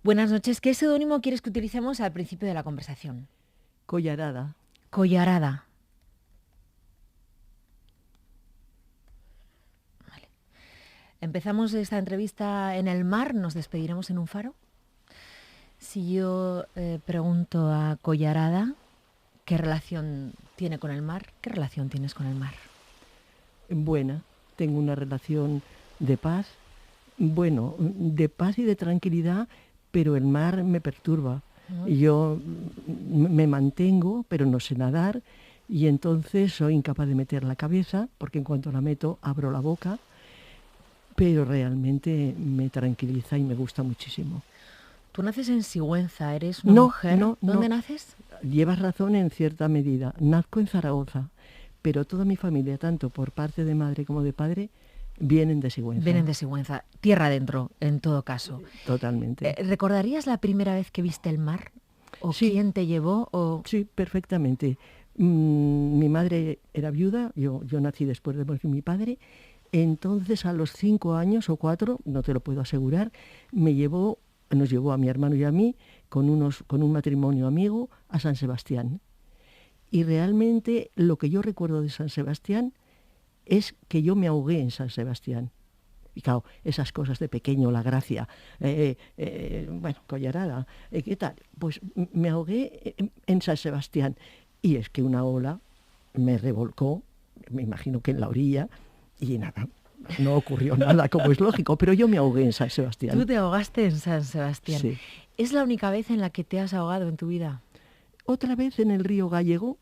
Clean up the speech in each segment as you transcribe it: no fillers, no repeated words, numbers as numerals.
Buenas noches. ¿Qué seudónimo quieres que utilicemos al principio de la conversación? Collarada. Collarada. Vale. Empezamos esta entrevista en el mar, nos despediremos en un faro. Si yo pregunto a Collarada qué relación tiene con el mar, ¿qué relación tienes con el mar? Buena. Tengo una relación de paz. Bueno, de paz y de tranquilidad, pero el mar me perturba. Yo me mantengo, pero no sé nadar, y entonces soy incapaz de meter la cabeza, porque en cuanto la meto abro la boca, pero realmente me tranquiliza y me gusta muchísimo. Tú naces en Sigüenza, eres una mujer. ¿Dónde naces? Llevas razón en cierta medida. Nazco en Zaragoza, pero toda mi familia, tanto por parte de madre como de padre, vienen de Sigüenza. Vienen de Sigüenza. Tierra adentro, en todo caso. Totalmente. ¿Recordarías la primera vez que viste el mar? ¿O sí. quién te llevó? O... Sí, perfectamente. Mi madre era viuda, yo nací después de morir mi padre. Entonces, a los 5 años o 4, no te lo puedo asegurar, nos llevó a mi hermano y a mí con un matrimonio amigo a San Sebastián. Y realmente lo que yo recuerdo de San Sebastián es que yo me ahogué en San Sebastián. Y claro, esas cosas de pequeño, la gracia, Collarada, ¿qué tal? Pues me ahogué en San Sebastián. Y es que una ola me revolcó, me imagino que en la orilla, y nada, no ocurrió nada, como es lógico, pero yo me ahogué en San Sebastián. ¿Tú te ahogaste en San Sebastián? Sí. ¿Es la única vez en la que te has ahogado en tu vida? Otra vez en el río Gallego,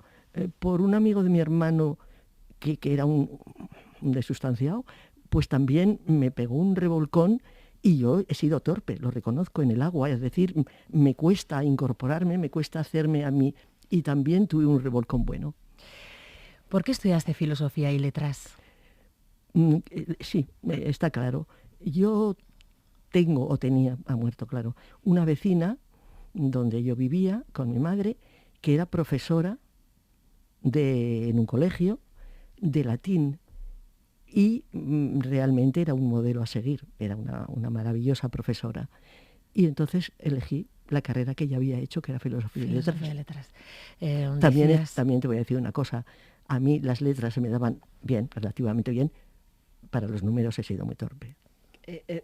por un amigo de mi hermano que era un desustanciado, pues también me pegó un revolcón y yo he sido torpe, lo reconozco, en el agua. Es decir, me cuesta incorporarme, me cuesta hacerme a mí, y también tuve un revolcón bueno. ¿Por qué estudiaste filosofía y letras? Sí, está claro. Yo tenía, ha muerto, claro, una vecina donde yo vivía con mi madre, que era profesora en un colegio de latín. Y realmente era un modelo a seguir, era una maravillosa profesora. Y entonces elegí la carrera que ella había hecho, que era filosofía y letras. También te voy a decir una cosa, a mí las letras se me daban bien, relativamente bien, para los números he sido muy torpe.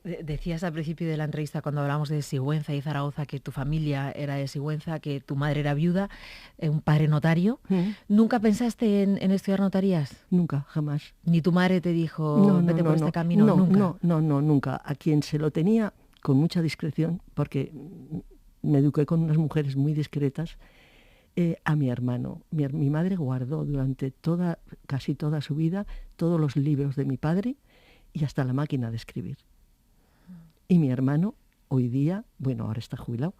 Decías al principio de la entrevista, cuando hablamos de Sigüenza y Zaragoza, que tu familia era de Sigüenza, que tu madre era viuda, un padre notario. ¿Nunca pensaste en estudiar notarías? Nunca, jamás. ¿Ni tu madre te dijo, vete por este camino? ¿Nunca? No, nunca. A quien se lo tenía con mucha discreción, porque me eduqué con unas mujeres muy discretas, a mi hermano. Mi madre guardó durante casi toda su vida todos los libros de mi padre y hasta la máquina de escribir. Y mi hermano, hoy día, bueno, ahora está jubilado,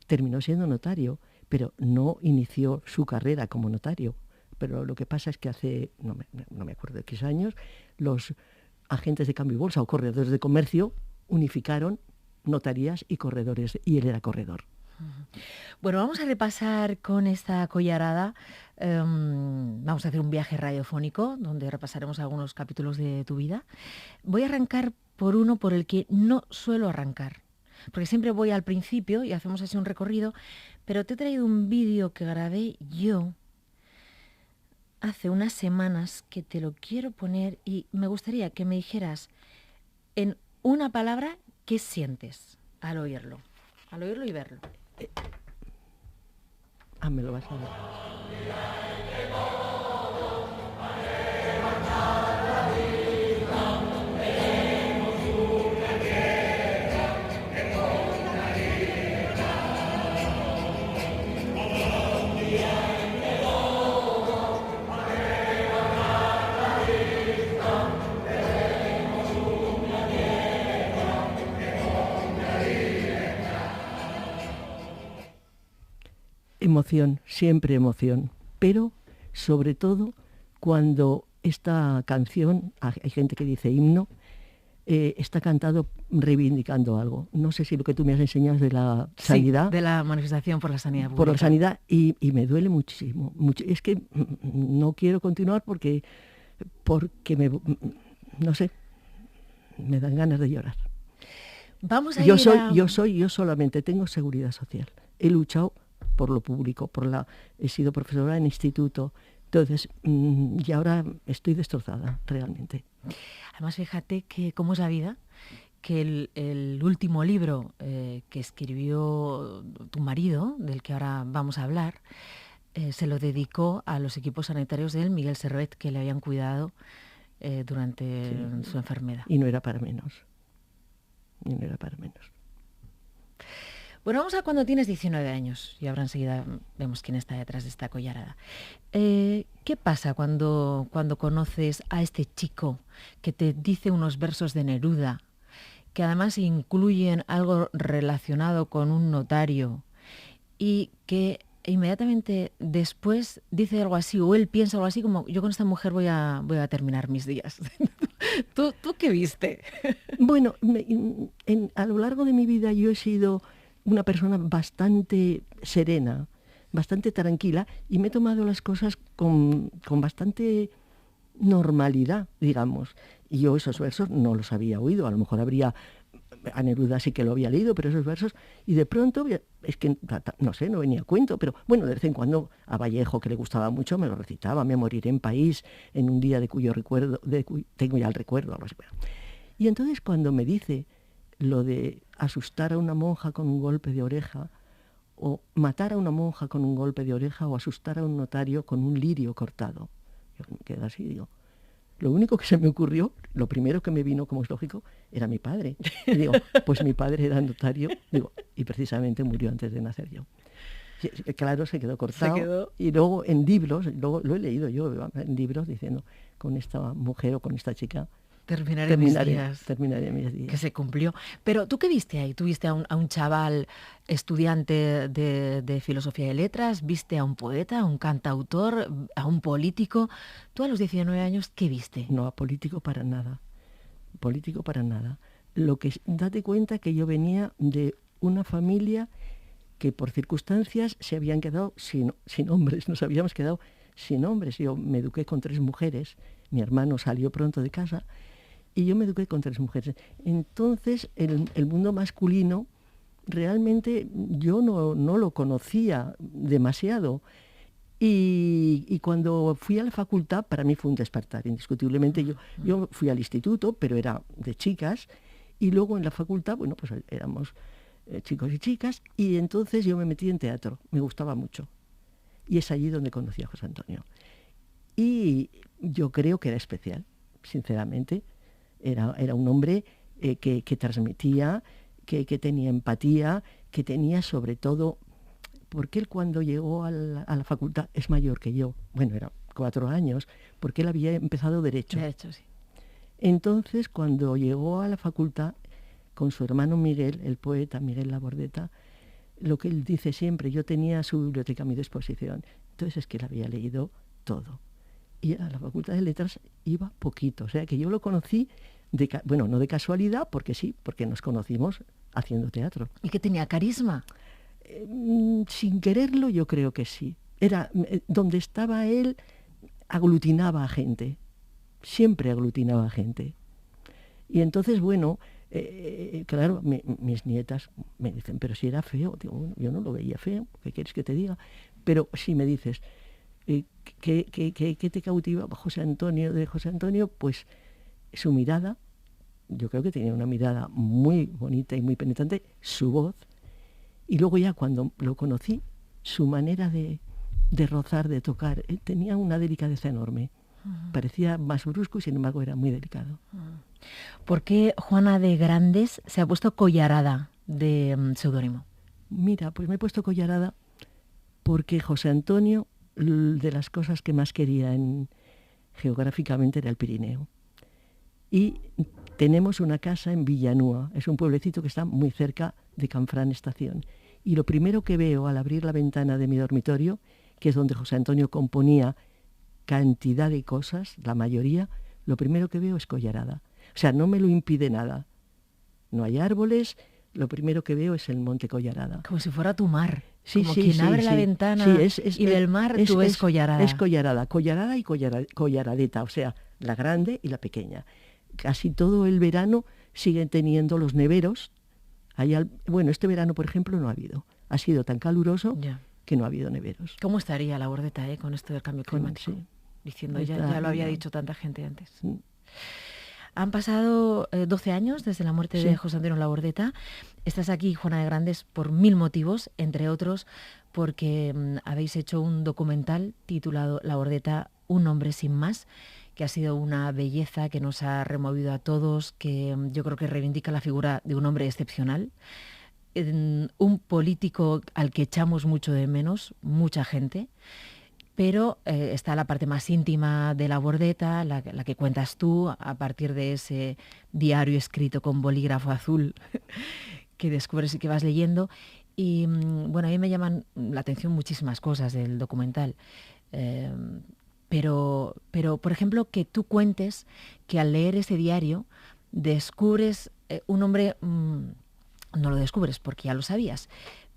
terminó siendo notario, pero no inició su carrera como notario. Pero lo que pasa es que hace, no me acuerdo de qué años, los agentes de cambio y bolsa o corredores de comercio unificaron notarías y corredores, y él era corredor. Bueno, vamos a repasar con esta Collarada, vamos a hacer un viaje radiofónico donde repasaremos algunos capítulos de tu vida. Voy a arrancar por uno por el que no suelo arrancar, porque siempre voy al principio y hacemos así un recorrido, pero te he traído un vídeo que grabé yo hace unas semanas que te lo quiero poner y me gustaría que me dijeras en una palabra qué sientes al oírlo y verlo. Me lo vas a ver. Emoción, siempre emoción, pero sobre todo cuando esta canción, hay gente que dice himno, está cantado reivindicando algo. No sé si lo que tú me has enseñado es de la sanidad. Sí, de la manifestación por la sanidad pública. Por la sanidad, y me duele muchísimo. Es que no quiero continuar porque no sé, me dan ganas de llorar. Vamos a ir a... Yo solamente tengo seguridad social. He luchado por lo público, he sido profesora en instituto. Entonces, y ahora estoy destrozada, realmente. Además, fíjate que cómo es la vida, que el último libro que escribió tu marido, del que ahora vamos a hablar, se lo dedicó a los equipos sanitarios de él, Miguel Servet, que le habían cuidado durante su enfermedad. Y no era para menos. Bueno, vamos a cuando tienes 19 años y ahora enseguida vemos quién está detrás de esta collarada. ¿Qué pasa cuando conoces a este chico que te dice unos versos de Neruda, que además incluyen algo relacionado con un notario y que inmediatamente después dice algo así, o él piensa algo así como, yo con esta mujer voy a terminar mis días? ¿Tú qué viste? Bueno, a lo largo de mi vida yo he sido una persona bastante serena, bastante tranquila, y me he tomado las cosas con bastante normalidad, digamos. Y yo esos versos no los había oído, a lo mejor a Neruda sí que lo había leído, pero esos versos, y de pronto, es que, no sé, no venía a cuento, pero bueno, de vez en cuando a Vallejo, que le gustaba mucho, me lo recitaba, me moriré en París, en un día de cuyo recuerdo, tengo ya el recuerdo, algo así. Y entonces cuando me dice lo de asustar a una monja con un golpe de oreja, o matar a una monja con un golpe de oreja, o asustar a un notario con un lirio cortado, yo me quedo así, digo, lo único que se me ocurrió, lo primero que me vino, como es lógico, era mi padre. Y digo, pues mi padre era notario, y precisamente murió antes de nacer yo. Claro, se quedó cortado. Y luego en libros, luego lo he leído yo en libros diciendo, con esta mujer o con esta chica, terminaré mis días. Terminaré mis días. Que se cumplió. Pero ¿tú qué viste ahí? ¿Tú viste a un chaval estudiante de filosofía y letras? ¿Viste a un poeta, a un cantautor, a un político? ¿Tú a los 19 años qué viste? No, a político para nada. Político para nada. Date cuenta que yo venía de una familia que por circunstancias se habían quedado sin hombres, nos habíamos quedado sin hombres. Yo me eduqué con 3 mujeres, mi hermano salió pronto de casa, y yo me eduqué con 3 mujeres. Entonces, el mundo masculino, realmente yo no lo conocía demasiado. Y cuando fui a la facultad, para mí fue un despertar, indiscutiblemente. Yo fui al instituto, pero era de chicas, y luego en la facultad, bueno, pues éramos chicos y chicas, y entonces yo me metí en teatro, me gustaba mucho. Y es allí donde conocí a José Antonio. Y yo creo que era especial, sinceramente. Era un hombre que transmitía, que tenía empatía, que tenía sobre todo, porque él cuando llegó a la facultad es mayor que yo, bueno, era 4 años, porque él había empezado Derecho. Derecho, sí. Entonces, cuando llegó a la facultad, con su hermano Miguel, el poeta Miguel Labordeta, lo que él dice siempre, yo tenía su biblioteca a mi disposición, entonces es que él había leído todo. Y a la Facultad de Letras iba poquito, o sea que yo lo conocí, no de casualidad, porque nos conocimos haciendo teatro. ¿Y que tenía carisma? Sin quererlo, yo creo que sí. Era donde estaba él, aglutinaba a gente, siempre aglutinaba a gente. Y entonces, bueno, claro, mis nietas me dicen, pero si era feo, digo, bueno, yo no lo veía feo, ¿qué quieres que te diga? Pero si me dices, ¿qué te cautiva de José Antonio? Pues su mirada, yo creo que tenía una mirada muy bonita y muy penetrante, su voz, y luego ya cuando lo conocí, su manera de rozar, de tocar, tenía una delicadeza enorme. Uh-huh. Parecía más brusco y sin embargo era muy delicado. Uh-huh. ¿Por qué Juana de Grandes se ha puesto Collarada de seudónimo? Mira, pues me he puesto Collarada porque José Antonio, de las cosas que más quería geográficamente era el Pirineo. Y tenemos una casa en Villanúa, es un pueblecito que está muy cerca de Canfrán Estación. Y lo primero que veo al abrir la ventana de mi dormitorio, que es donde José Antonio componía cantidad de cosas, la mayoría, lo primero que veo es Collarada. O sea, no me lo impide nada. No hay árboles, lo primero que veo es el monte Collarada. Como si fuera tu mar. Sí, como quien abre la ventana y del mar tú ves Collarada. Es Collarada, Collarada y Collaradeta, o sea, la grande y la pequeña. Casi todo el verano siguen teniendo los neveros, Bueno, este verano, por ejemplo, no ha habido. Ha sido tan caluroso Ya. que no ha habido neveros. ¿Cómo estaría la Bordeta con esto del cambio climático? Sí. Diciendo, ya lo había ya. dicho tanta gente antes. Mm. Han pasado 12 años desde la muerte Sí. de José Antonio Labordeta. Estás aquí, Juana de Grandes, por 1000 motivos, entre otros porque habéis hecho un documental titulado Labordeta, un hombre sin más, que ha sido una belleza que nos ha removido a todos, que yo creo que reivindica la figura de un hombre excepcional, un político al que echamos mucho de menos, mucha gente. Pero está la parte más íntima de Labordeta, la que cuentas tú, a partir de ese diario escrito con bolígrafo azul que descubres y que vas leyendo. Y bueno, a mí me llaman la atención muchísimas cosas del documental. Pero, por ejemplo, que tú cuentes que al leer ese diario descubres un hombre, no lo descubres porque ya lo sabías,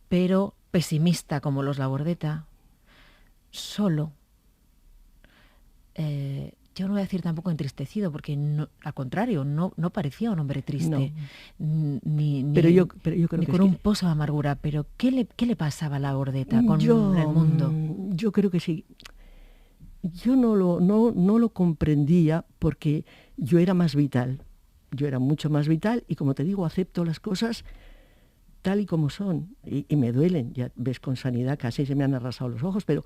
pero pesimista como los Labordeta, solo, yo no voy a decir tampoco entristecido, porque no, al contrario, no parecía un hombre triste, No. ni Pero yo creo ni que con un pozo de amargura. Pero ¿qué le pasaba a Labordeta con el mundo? Yo creo que sí. Yo no lo comprendía porque yo era más vital. Yo era mucho más vital y, como te digo, acepto las cosas tal y como son. Y me duelen. Ya ves, con Sanidad casi se me han arrasado los ojos, pero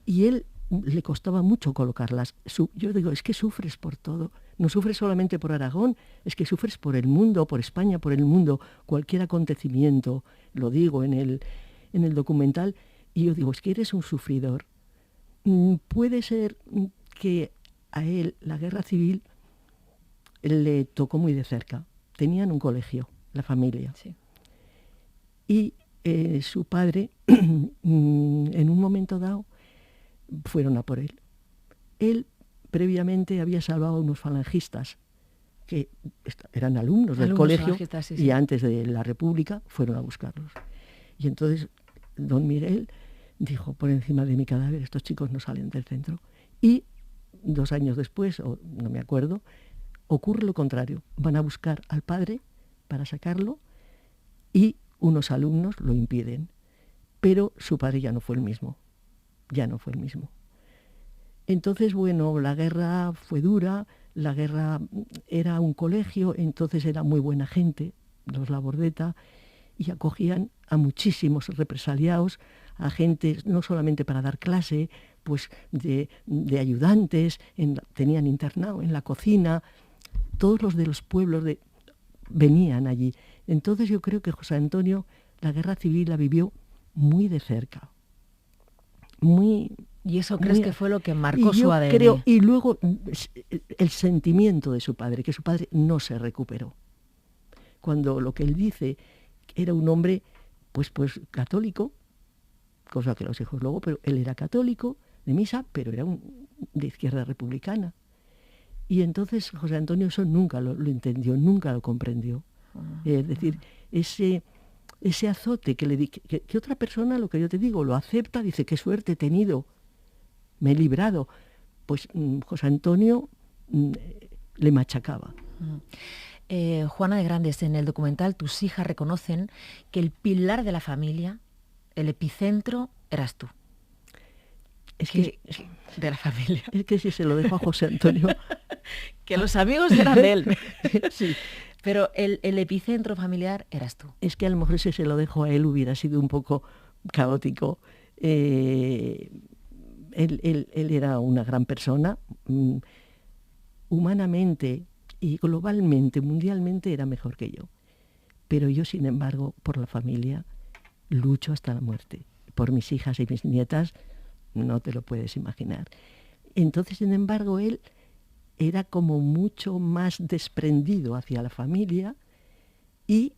y él le costaba mucho colocarlas. Yo digo, es que sufres por todo. No sufres solamente por Aragón, es que sufres por el mundo, por España, por el mundo. Cualquier acontecimiento, lo digo en el documental, y yo digo, es que eres un sufridor. Puede ser que a él la guerra civil le tocó muy de cerca. Tenían un colegio, la familia. Sí. Y su padre, en un momento dado, fueron a por él. Él previamente había salvado a unos falangistas que eran alumnos del colegio, sí. Y antes de la República fueron a buscarlos. Y entonces don Miguel dijo, por encima de mi cadáver, estos chicos no salen del centro. Y 2 años después, o no me acuerdo, ocurre lo contrario. Van a buscar al padre para sacarlo y unos alumnos lo impiden. Pero su padre ya no fue el mismo. Ya no fue el mismo. Entonces, bueno, la guerra fue dura, la guerra era un colegio, entonces era muy buena gente, los Labordeta, y acogían a muchísimos represaliados, a gente no solamente para dar clase, pues de ayudantes, tenían internado en la cocina, todos los de los pueblos venían allí. Entonces yo creo que José Antonio la guerra civil la vivió muy de cerca. ¿Y eso crees que fue lo que marcó su ADN? Creo, y luego el sentimiento de su padre, que su padre no se recuperó. Cuando lo que él dice, era un hombre pues católico, cosa que los hijos luego, pero él era católico, de misa, pero era de izquierda republicana. Y entonces José Antonio eso nunca lo entendió, nunca lo comprendió. Es decir, ese azote que otra persona, lo que yo te digo, lo acepta, dice, qué suerte he tenido, me he librado. Pues José Antonio le machacaba. Juana de Grandes, en el documental tus hijas reconocen que el pilar de la familia, el epicentro, eras tú. De la familia. Es que si se lo dejo a José Antonio... que los amigos eran de él. Sí. Pero el epicentro familiar eras tú. Es que a lo mejor si se lo dejo a él hubiera sido un poco caótico. Él era una gran persona. Humanamente y globalmente, mundialmente, era mejor que yo. Pero yo, sin embargo, por la familia, lucho hasta la muerte. Por mis hijas y mis nietas, no te lo puedes imaginar. Entonces, sin embargo, él era como mucho más desprendido hacia la familia y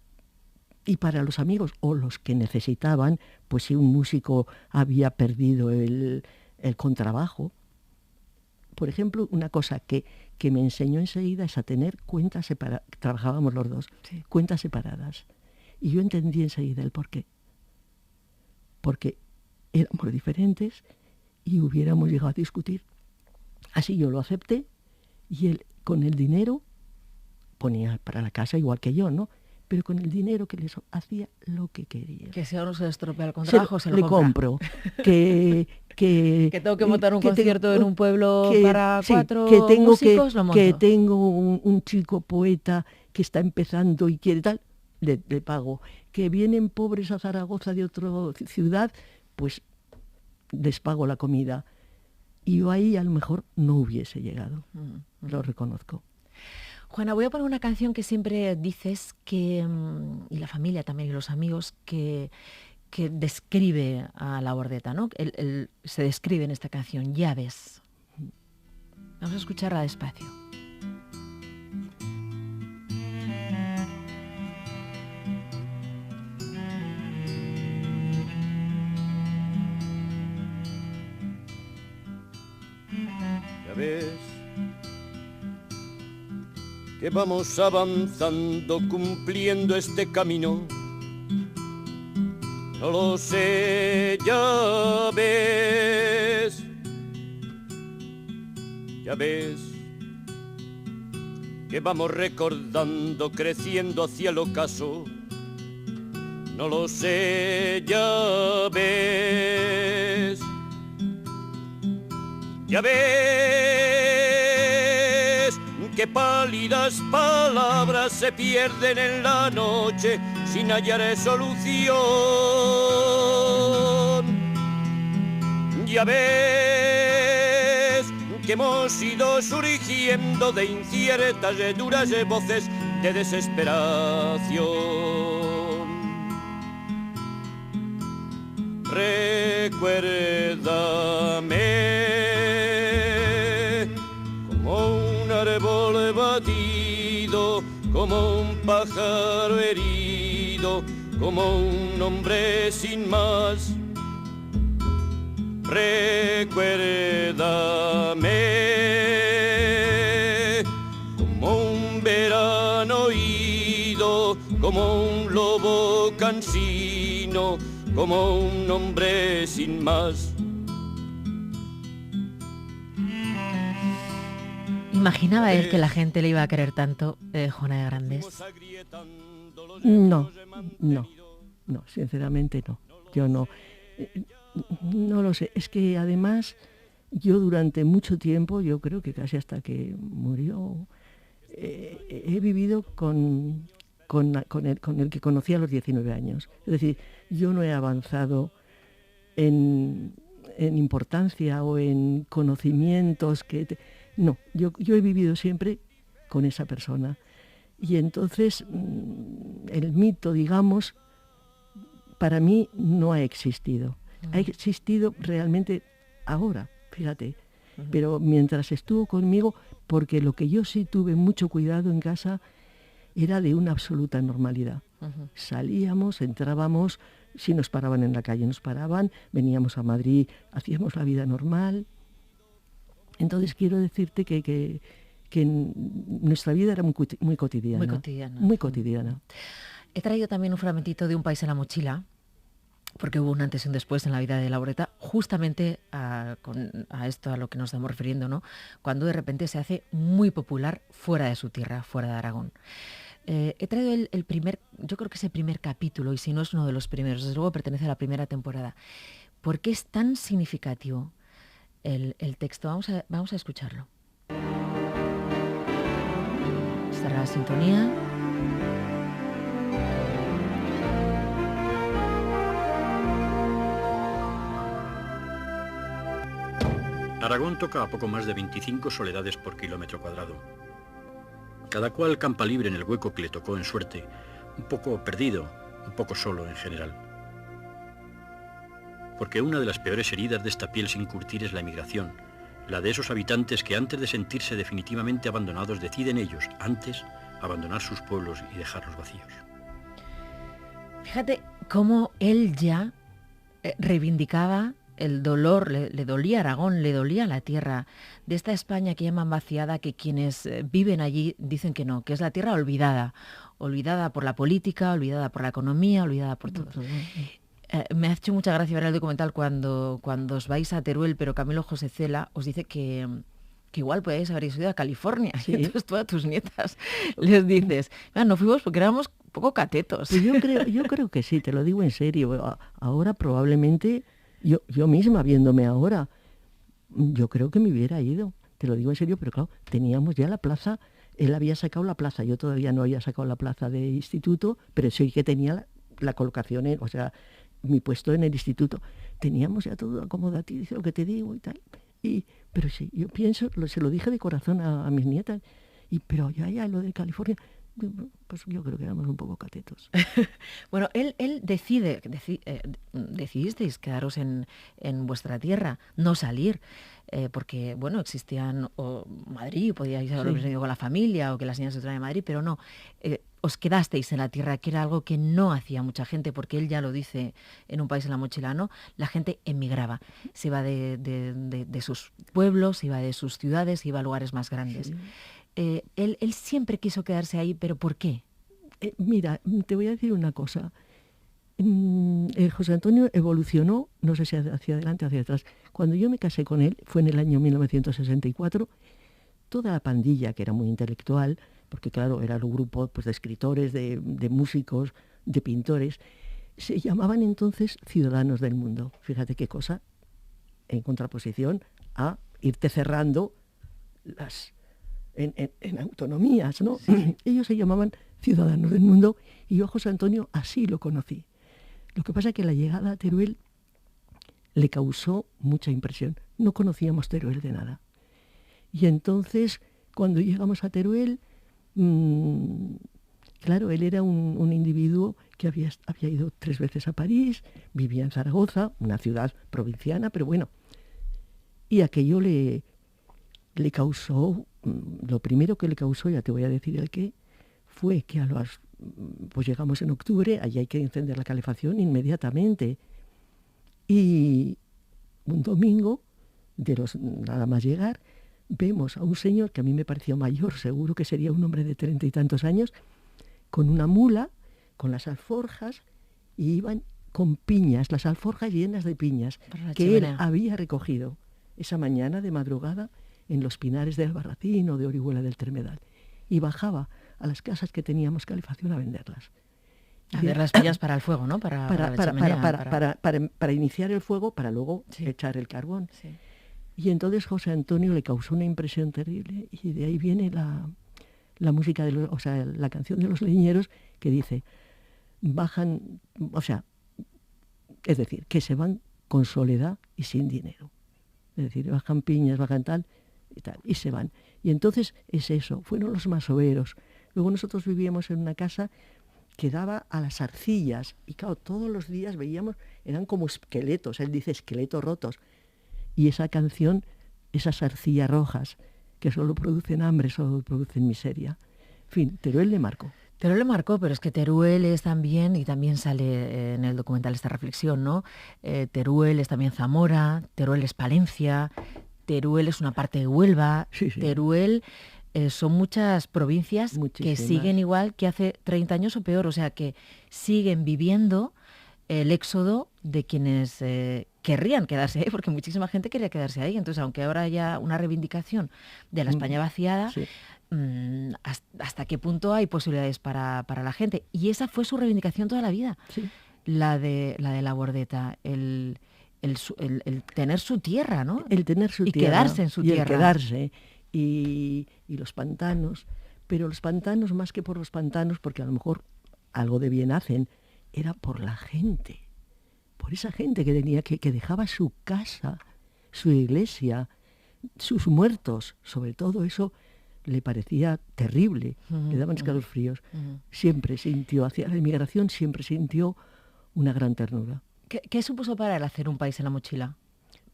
para los amigos o los que necesitaban, pues si un músico había perdido el contrabajo. Por ejemplo, una cosa que me enseñó enseguida es a tener cuentas separadas. Trabajábamos los dos, sí. Cuentas separadas. Y yo entendí enseguida el porqué. Porque éramos diferentes y hubiéramos llegado a discutir. Así yo lo acepté y él con el dinero ponía para la casa igual que yo, ¿no? pero con el dinero que les hacía lo que quería. Que si ahora no se estropea el contrabajo, se lo le compra. compro. Que tengo que montar un concierto en un pueblo para sí, 4 que tengo músicos, lo monto. que tengo un chico poeta que está empezando y quiere tal, le pago. Que vienen pobres a Zaragoza de otra ciudad, pues les pago la comida. Y yo ahí a lo mejor no hubiese llegado, lo reconozco. Juana, voy a poner una canción que siempre dices que, y la familia también y los amigos, que describe a la Bordeta, ¿no? Se describe en esta canción, Ya ves. Vamos a escucharla despacio. Ya ves que vamos avanzando, cumpliendo este camino. No lo sé, ya ves que vamos recordando, creciendo hacia el ocaso. No lo sé, ya ves que pálidas palabras se pierden en la noche sin hallar solución. Ya ves que hemos ido surgiendo de inciertas y duras voces de desesperación. Recuérdame como un árbol batido, como un pájaro herido, como un hombre sin más. Recuérdame como un verano ido, como un lobo cansino, como un hombre sin más. ¿Imaginaba él que la gente le iba a querer tanto, Juana de Grandes? No, sinceramente no. Yo no lo sé. Es que además yo durante mucho tiempo, yo creo que casi hasta que murió, he vivido con el que conocí a los 19 años. Es decir, yo no he avanzado en importancia o en conocimientos no, yo he vivido siempre con esa persona. Y entonces el mito, digamos, para mí no ha existido. Ha existido realmente ahora, fíjate. Pero mientras estuvo conmigo, porque lo que yo sí tuve mucho cuidado en casa era de una absoluta normalidad. Salíamos, entrábamos, si nos paraban en la calle nos paraban, veníamos a Madrid, hacíamos la vida normal. Entonces quiero decirte que nuestra vida era muy cotidiana. Muy cotidiana. Muy cotidiana. He traído también un fragmentito de Un país en la mochila, porque hubo un antes y un después en la vida de la Bordeta, justamente a esto a lo que nos estamos refiriendo, ¿no? Cuando de repente se hace muy popular fuera de su tierra, fuera de Aragón. He traído el primer, yo creo que es el primer capítulo, y si no es uno de los primeros, desde luego pertenece a la primera temporada. ¿Por qué es tan significativo el texto? Vamos a escucharlo. Estará la sintonía. Aragón toca a poco más de 25 soledades por kilómetro cuadrado. Cada cual campa libre en el hueco que le tocó en suerte, un poco perdido, un poco solo en general. Porque una de las peores heridas de esta piel sin curtir es la emigración, la de esos habitantes que antes de sentirse definitivamente abandonados deciden ellos, antes, abandonar sus pueblos y dejarlos vacíos. Fíjate cómo él ya reivindicaba el dolor, le dolía Aragón, le dolía la tierra de esta España que llaman vaciada, que quienes viven allí dicen que no, que es la tierra olvidada por la política, olvidada por la economía, olvidada por todo. Me ha hecho mucha gracia ver el documental cuando os vais a Teruel, pero Camilo José Cela os dice que que igual podíais haber ido a California. Sí. Y entonces tú a tus nietas les dices, no fuimos porque éramos un poco catetos. Pues yo creo que sí, te lo digo en serio. Ahora probablemente, yo misma viéndome ahora, yo creo que me hubiera ido. Te lo digo en serio, pero claro, teníamos ya la plaza, él había sacado la plaza, yo todavía no había sacado la plaza de instituto, pero sí que tenía la colocación, o sea, mi puesto en el instituto. Teníamos ya todo acomodado, dice lo que te digo y tal. Pero sí, yo pienso, se lo dije de corazón a mis nietas, pero ya lo de California, pues yo creo que éramos un poco catetos. Bueno, él decidisteis quedaros en vuestra tierra, no salir, porque, bueno, existían Madrid, podíais haber venido con la familia o que las niñas se traían a Madrid, pero no, os quedasteis en la tierra, que era algo que no hacía mucha gente, porque él ya lo dice en Un país en la mochila, ¿no? La gente emigraba, se iba de sus pueblos, se iba de sus ciudades, se iba a lugares más grandes. Sí. Él siempre quiso quedarse ahí, ¿pero por qué? Mira, te voy a decir una cosa. El José Antonio evolucionó, no sé si hacia adelante o hacia atrás. Cuando yo me casé con él, fue en el año 1964, toda la pandilla, que era muy intelectual, porque claro, era un grupo pues, de escritores, de músicos, de pintores, se llamaban entonces Ciudadanos del Mundo. Fíjate qué cosa, en contraposición a irte cerrando en autonomías, ¿no? Sí. Ellos se llamaban Ciudadanos del Mundo y yo a José Antonio así lo conocí. Lo que pasa es que la llegada a Teruel le causó mucha impresión. No conocíamos Teruel de nada. Y entonces, cuando llegamos a Teruel, claro, él era un individuo que había ido 3 veces a París, vivía en Zaragoza, una ciudad provinciana, pero bueno. Y aquello le causó, lo primero que le causó, ya te voy a decir el qué, fue que pues llegamos en octubre, allí hay que encender la calefacción inmediatamente. Y un domingo, nada más llegar, vemos a un señor que a mí me pareció mayor, seguro que sería un hombre de 30 y tantos años, con una mula, con las alforjas, y iban con piñas, las alforjas llenas de piñas, que él había recogido esa mañana de madrugada en los pinares de Albarracín o de Orihuela del Termedal. Y bajaba a las casas que teníamos calefacción a venderlas. A ver las piñas para el fuego, ¿no? Para iniciar el fuego, para luego echar el carbón. Sí. Y entonces José Antonio le causó una impresión terrible y de ahí viene la música, la canción de los leñeros que dice, bajan, es decir, que se van con soledad y sin dinero. Es decir, bajan piñas, bajan tal y tal, y se van. Y entonces es eso, fueron los masoveros. Luego nosotros vivíamos en una casa que daba a las arcillas, y claro, todos los días veíamos, eran como esqueletos, él dice esqueletos rotos. Y esa canción, esas arcillas rojas, que solo producen hambre, solo producen miseria. En fin, Teruel le marcó. Teruel le marcó, pero es que Teruel es también, y también sale en el documental esta reflexión, ¿no? Teruel es también Zamora, Teruel es Palencia, Teruel es una parte de Huelva, sí. Teruel son muchas provincias que siguen igual que hace 30 años o peor, o sea, que siguen viviendo el éxodo de quienes querrían quedarse ahí, porque muchísima gente quería quedarse ahí. Entonces, aunque ahora haya una reivindicación de la España vaciada, sí. ¿Hasta qué punto hay posibilidades para la gente? Y esa fue su reivindicación toda la vida, sí. la de la Bordeta, el tener su tierra, ¿no? El tener su tierra. Y quedarse en su tierra. El quedarse. Y los pantanos. Pero los pantanos, más que por los pantanos, porque a lo mejor algo de bien hacen, era por la gente. Por esa gente que tenía que dejaba su casa, su iglesia, sus muertos. Sobre todo eso le parecía terrible. Le daban escalofríos. Siempre sintió, hacia la inmigración, siempre sintió una gran ternura. ¿Qué supuso para él hacer Un país en la mochila?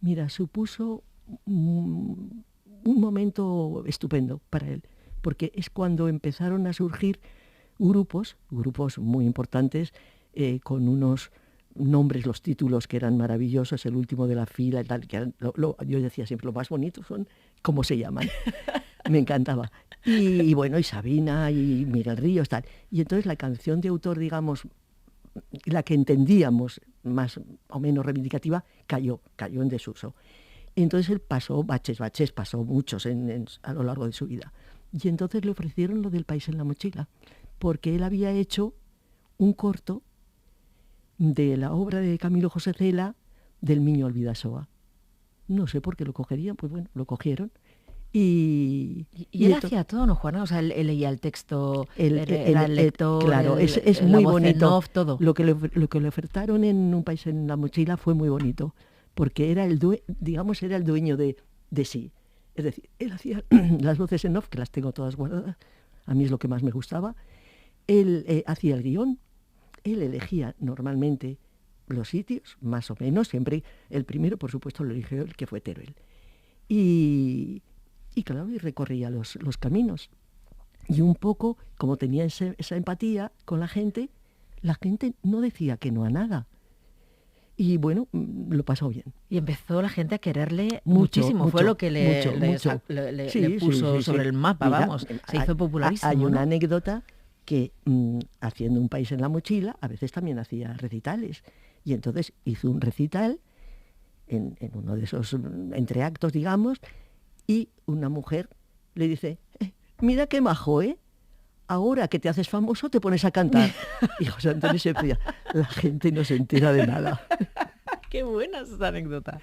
Mira, supuso un momento estupendo para él, porque es cuando empezaron a surgir grupos muy importantes, con unos nombres, los títulos que eran maravillosos, El último de la fila y tal, que eran, yo decía siempre, lo más bonito son cómo se llaman. Me encantaba. Y bueno, y Sabina, y Miguel Ríos, tal. Y entonces la canción de autor, digamos, la que entendíamos más o menos reivindicativa, cayó en desuso. Entonces él pasó baches, pasó muchos a lo largo de su vida. Y entonces le ofrecieron lo del País en la mochila, porque él había hecho un corto de la obra de Camilo José Cela del Miño al Bidasoa. No sé por qué lo cogerían, pues bueno, lo cogieron. Y él hacía todo, ¿no, Juana? O sea, él leía el texto, era el lector, claro, es muy bonito. Off, todo. Lo que le ofertaron en Un País en la mochila fue muy bonito, porque era el dueño de sí. Es decir, él hacía las voces en off, que las tengo todas guardadas, a mí es lo que más me gustaba. Él hacía el guión, él elegía normalmente los sitios, más o menos, siempre el primero, por supuesto, lo eligió él, que fue Teruel. Y claro, y recorría los caminos. Y un poco, como tenía esa empatía con la gente no decía que no a nada. Y bueno, lo pasó bien. Y empezó la gente a quererle muchísimo. Fue lo que le puso sobre el mapa, mira, vamos. Se hizo popularísimo. Hay una ¿no? anécdota que haciendo Un País en la mochila, a veces también hacía recitales. Y entonces hizo un recital en uno de esos entreactos, digamos, y una mujer le dice, mira qué majo, ¿eh? Ahora que te haces famoso te pones a cantar. Y José Antonio se decía, la gente no se entera de nada. Qué buena esa anécdota.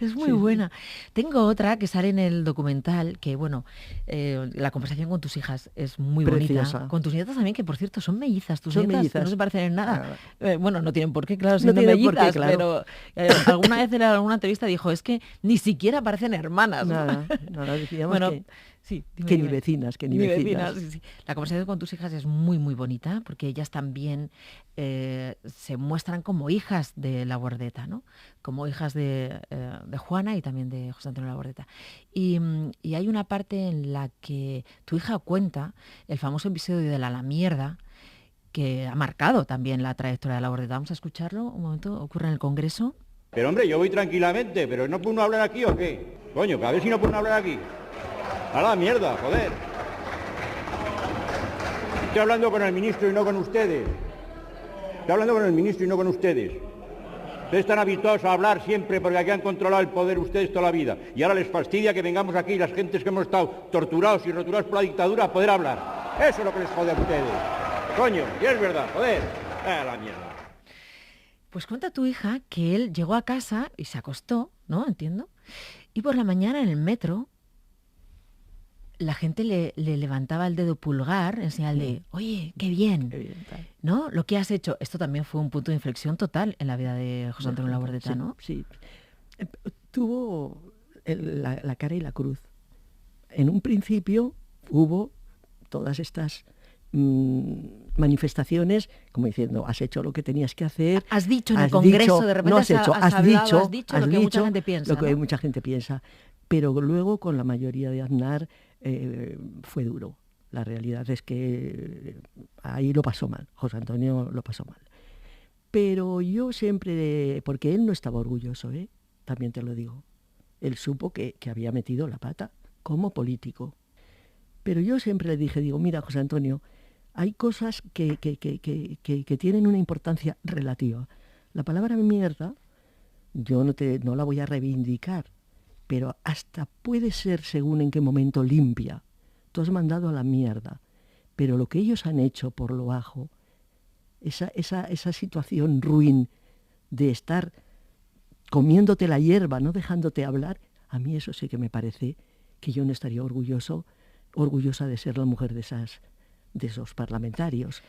Es muy buena. Tengo otra que sale en el documental, que bueno, la conversación con tus hijas es muy preciosa. Bonita. Con tus nietas también, que por cierto son mellizas. Tus son nietas mellizas. No se parecen en nada. Bueno, no tienen por qué, claro, no siendo mellizas, claro. Pero alguna vez en alguna entrevista dijo, es que ni siquiera parecen hermanas. Nada, decíamos bueno, que... Sí, que ni vecinas, que ni vecinas. Sí. La conversación con tus hijas es muy, muy bonita, porque ellas también se muestran como hijas de Labordeta, ¿no? Como hijas de Juana y también de José Antonio Labordeta. Y hay una parte en la que tu hija cuenta el famoso episodio de la mierda, que ha marcado también la trayectoria de Labordeta. Vamos a escucharlo un momento, ocurre en el Congreso. Pero hombre, yo voy tranquilamente, pero ¿no puedo uno hablar aquí o qué? Coño, que a ver si no puedo uno hablar aquí. A la mierda, joder. Estoy hablando con el ministro y no con ustedes. Estoy hablando con el ministro y no con ustedes. Ustedes están habituados a hablar siempre porque aquí han controlado el poder ustedes toda la vida. Y ahora les fastidia que vengamos aquí las gentes que hemos estado torturados y roturados por la dictadura a poder hablar. Eso es lo que les jode a ustedes. Coño, y es verdad, joder. A la mierda. Pues cuenta tu hija que él llegó a casa y se acostó, ¿no? Entiendo. Y por la mañana en el metro la gente le levantaba el dedo pulgar en señal de, oye, qué bien, ¿no? Lo que has hecho. Esto también fue un punto de inflexión total en la vida de José Antonio Labordeta, ¿no? Sí. Tuvo la cara y la cruz. En un principio hubo todas estas manifestaciones, como diciendo, has hecho lo que tenías que hacer. Has dicho en el Congreso, de repente no has hecho, has dicho lo que mucha gente piensa. Lo que ¿no? mucha gente piensa. Pero luego, con la mayoría de Aznar, fue duro. La realidad es que ahí lo pasó mal. José Antonio lo pasó mal. Pero yo siempre, porque él no estaba orgulloso, también te lo digo. Él supo que había metido la pata como político. Pero yo siempre le dije, mira, José Antonio, hay cosas que tienen una importancia relativa. La palabra mierda, yo no la voy a reivindicar, pero hasta puede ser, según en qué momento, limpia. Tú has mandado a la mierda, pero lo que ellos han hecho por lo bajo, esa situación ruin de estar comiéndote la hierba, no dejándote hablar, a mí eso sí que me parece que yo no estaría orgullosa de ser la mujer de esos parlamentarios.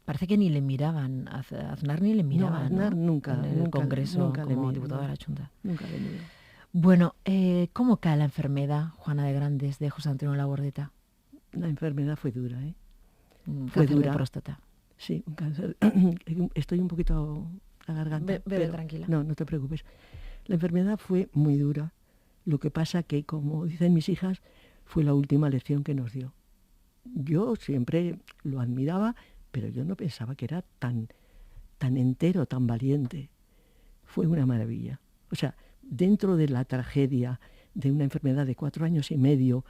Parece que ni le miraban, a Aznar ni le miraban. No, Aznar nunca. En el Congreso, nunca como le diputado de la Junta. Nunca le miró. Bueno, ¿cómo cae la enfermedad, Juana de Grandes, de José Antonio Labordeta? La enfermedad fue dura, Fue dura. De próstata. Sí, un cáncer. Estoy un poquito a la garganta. Bebe, tranquila. No te preocupes. La enfermedad fue muy dura. Lo que pasa que, como dicen mis hijas, fue la última lección que nos dio. Yo siempre lo admiraba, pero yo no pensaba que era tan entero, tan valiente. Fue una maravilla. O sea, dentro de la tragedia de una enfermedad de 4 años y medio,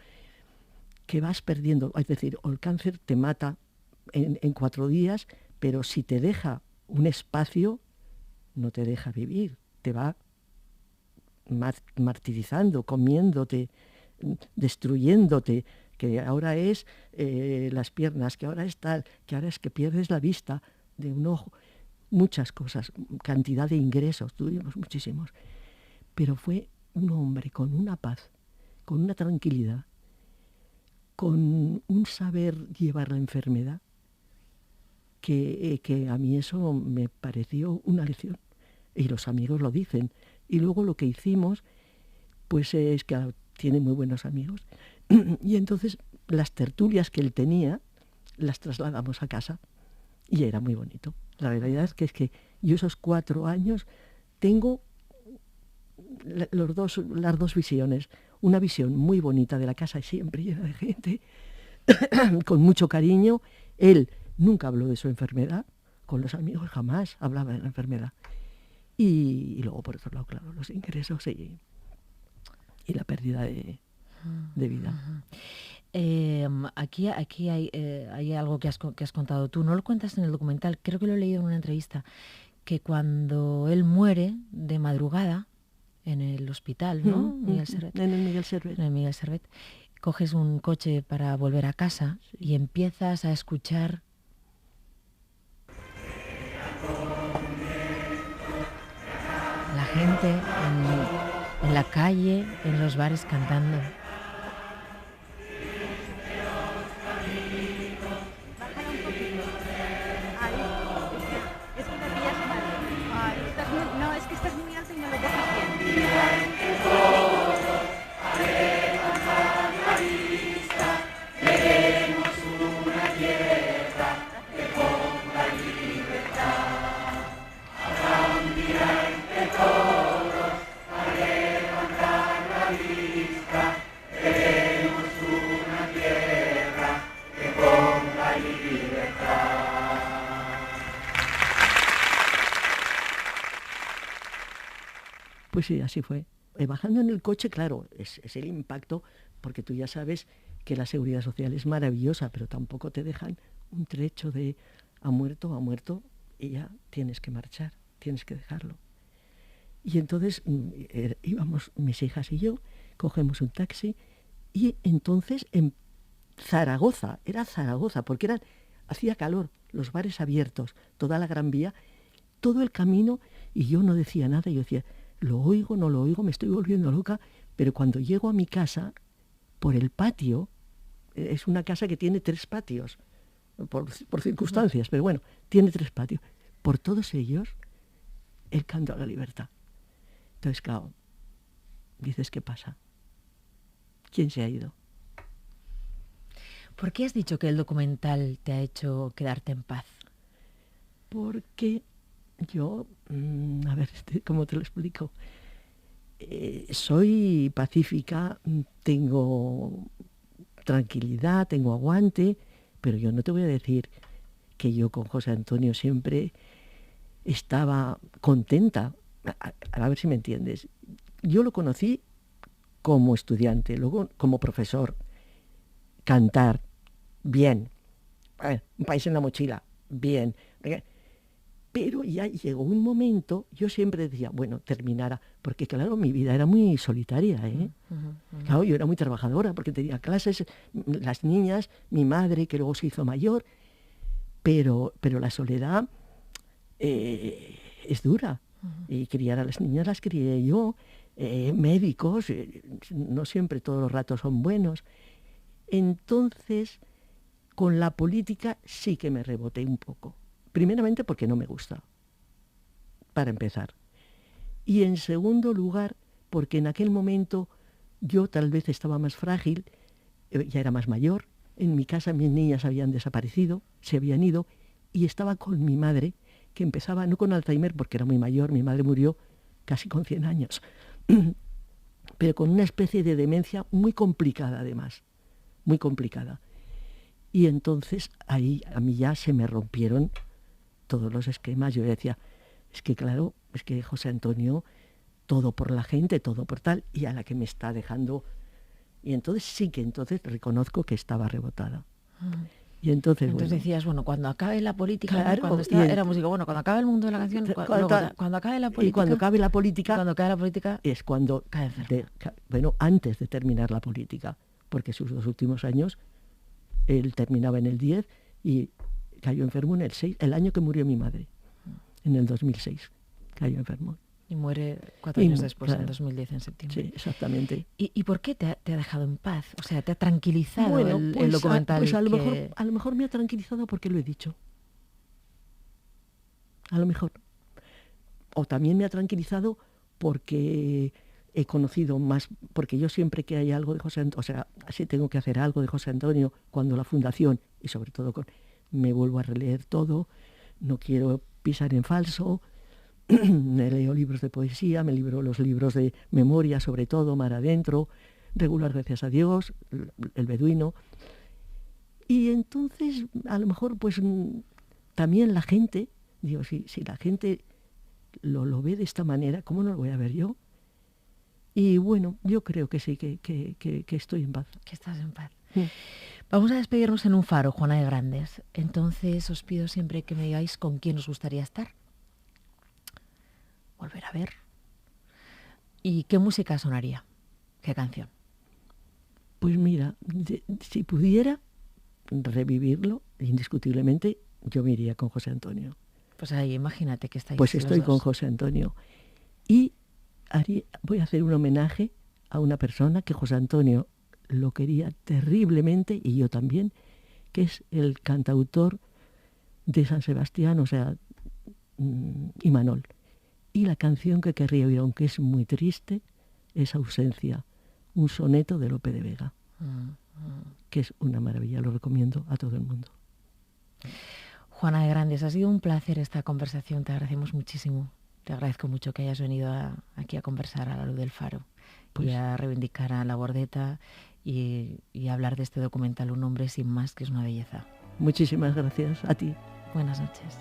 que vas perdiendo, es decir, el cáncer te mata en 4 días, pero si te deja un espacio, no te deja vivir, te va martirizando, comiéndote, destruyéndote, que ahora es las piernas, que ahora es tal, que ahora es que pierdes la vista de un ojo, muchas cosas, cantidad de ingresos, tuvimos muchísimos. Pero fue un hombre con una paz, con una tranquilidad, con un saber llevar la enfermedad, que a mí eso me pareció una lección. Y los amigos lo dicen. Y luego lo que hicimos, pues es que tiene muy buenos amigos. Y entonces las tertulias que él tenía, las trasladamos a casa. Y era muy bonito. La verdad es que yo esos 4 años tengo las dos visiones. Una visión muy bonita de la casa, siempre llena de gente, con mucho cariño. Él nunca habló de su enfermedad, con los amigos jamás hablaba de la enfermedad. Y luego, por otro lado, claro, los ingresos y la pérdida de vida. Aquí hay algo que has contado tú. No lo cuentas en el documental, creo que lo he leído en una entrevista, que cuando él muere de madrugada en el hospital, ¿no? Miguel Servet. En el Miguel Servet. En el Miguel Servet. Coges un coche para volver a casa y empiezas a escuchar la gente en la calle, en los bares cantando. Bájala un poquito. Ahí. Es que me pillas mal. Ay, no, es que estás muy alto y no lo coges bien. Pues sí, así fue. Bajando en el coche, claro, es el impacto, porque tú ya sabes que la seguridad social es maravillosa, pero tampoco te dejan un trecho de ha muerto, y ya tienes que marchar, tienes que dejarlo. Y entonces íbamos mis hijas y yo, cogemos un taxi, y entonces en Zaragoza, era Zaragoza, porque hacía calor, los bares abiertos, toda la Gran Vía, todo el camino, y yo no decía nada, yo decía, lo oigo, no lo oigo, me estoy volviendo loca, pero cuando llego a mi casa, por el patio, es una casa que tiene 3 patios, por circunstancias, pero bueno, tiene 3 patios. Por todos ellos, el canto a la libertad. Entonces, claro, dices, ¿qué pasa? ¿Quién se ha ido? ¿Por qué has dicho que el documental te ha hecho quedarte en paz? Porque yo, a ver, ¿cómo te lo explico? Soy pacífica, tengo tranquilidad, tengo aguante, pero yo no te voy a decir que yo con José Antonio siempre estaba contenta. A ver si me entiendes. Yo lo conocí como estudiante, luego como profesor. Cantar, bien. Un país en la mochila, bien. Pero ya llegó un momento, yo siempre decía, bueno, terminara, porque claro, mi vida era muy solitaria, ¿eh? Claro, yo era muy trabajadora, porque tenía clases, las niñas, mi madre, que luego se hizo mayor, pero la soledad es dura. Y criar a las niñas las crié yo, médicos, no siempre todos los ratos son buenos. Entonces, con la política sí que me reboté un poco. Primeramente porque no me gusta, para empezar. Y en segundo lugar, porque en aquel momento yo tal vez estaba más frágil, ya era más mayor, en mi casa mis niñas habían desaparecido, se habían ido, y estaba con mi madre, que empezaba, no con Alzheimer porque era muy mayor, mi madre murió casi con 100 años, pero con una especie de demencia muy complicada además, muy complicada. Y entonces ahí a mí ya se me rompieron todos los esquemas. Yo decía, es que claro, es que José Antonio, todo por la gente, todo por tal, y a la que me está dejando. Y entonces sí que entonces reconozco que estaba rebotada. Y entonces, Entonces bueno, decías, bueno, cuando acabe la política, ¿no? claro, cuando y era música, bueno, cuando acabe el mundo de la canción, cuando acabe la política. y cuando acabe la política, Cuando acabe la política, es cuando, cae enfermo. bueno, antes de terminar la política, porque sus 2 últimos años, él terminaba en el 10 y cayó enfermo en el 6, el año que murió mi madre, en el 2006, cayó enfermo. Y muere 4 Y años después, claro. en 2010, en septiembre. Sí, exactamente. ¿Y por qué te ha dejado en paz? O sea, ¿te ha tranquilizado Bueno, el documental? pues a lo que- mejor me ha tranquilizado porque lo he dicho. A lo mejor. O también me ha tranquilizado porque he conocido más, porque yo siempre que hay algo de José Antonio, o sea, si tengo que hacer algo de José Antonio, cuando la fundación, y sobre todo me vuelvo a releer todo, no quiero pisar en falso, me leo libros de poesía, me libro los libros de memoria, sobre todo, Mar Adentro, Regular Gracias a Dios, El Beduino. Y entonces, a lo mejor, pues también la gente, digo, si la gente lo ve de esta manera, ¿cómo no lo voy a ver yo? Y bueno, yo creo que sí, que estoy en paz. Que estás en paz. Mm. Vamos a despedirnos en un faro, Juana de Grandes. Entonces os pido siempre que me digáis con quién os gustaría estar. Volver a ver. ¿Y qué música sonaría? ¿Qué canción? Pues mira, si pudiera revivirlo, indiscutiblemente, yo me iría con José Antonio. Pues ahí, imagínate que estáis Pues los estoy con dos. José Antonio. Y voy a hacer un homenaje a una persona que José Antonio lo quería terriblemente, y yo también, que es el cantautor de San Sebastián, o sea, Imanol. Y la canción que querría oír, aunque es muy triste, es Ausencia, un soneto de Lope de Vega, que es una maravilla, lo recomiendo a todo el mundo. Juana de Grandes, ha sido un placer esta conversación, te agradecemos muchísimo. Te agradezco mucho que hayas venido aquí a conversar a la luz del faro Pues, y a reivindicar a La Bordeta y hablar de este documental Un hombre sin más, que es una belleza. muchísimas gracias a ti. Buenas noches.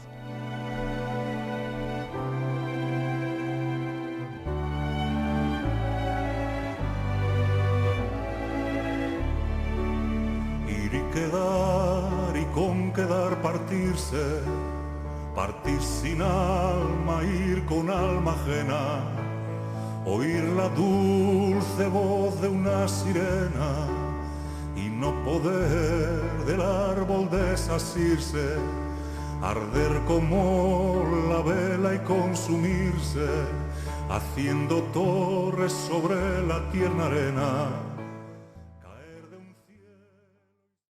Ir y quedar y con quedar partirse, partir sin alma, ir con alma ajena, oír la dulce voz de una sirena y no poder del árbol desasirse, arder como la vela y consumirse, haciendo torres sobre la tierna arena.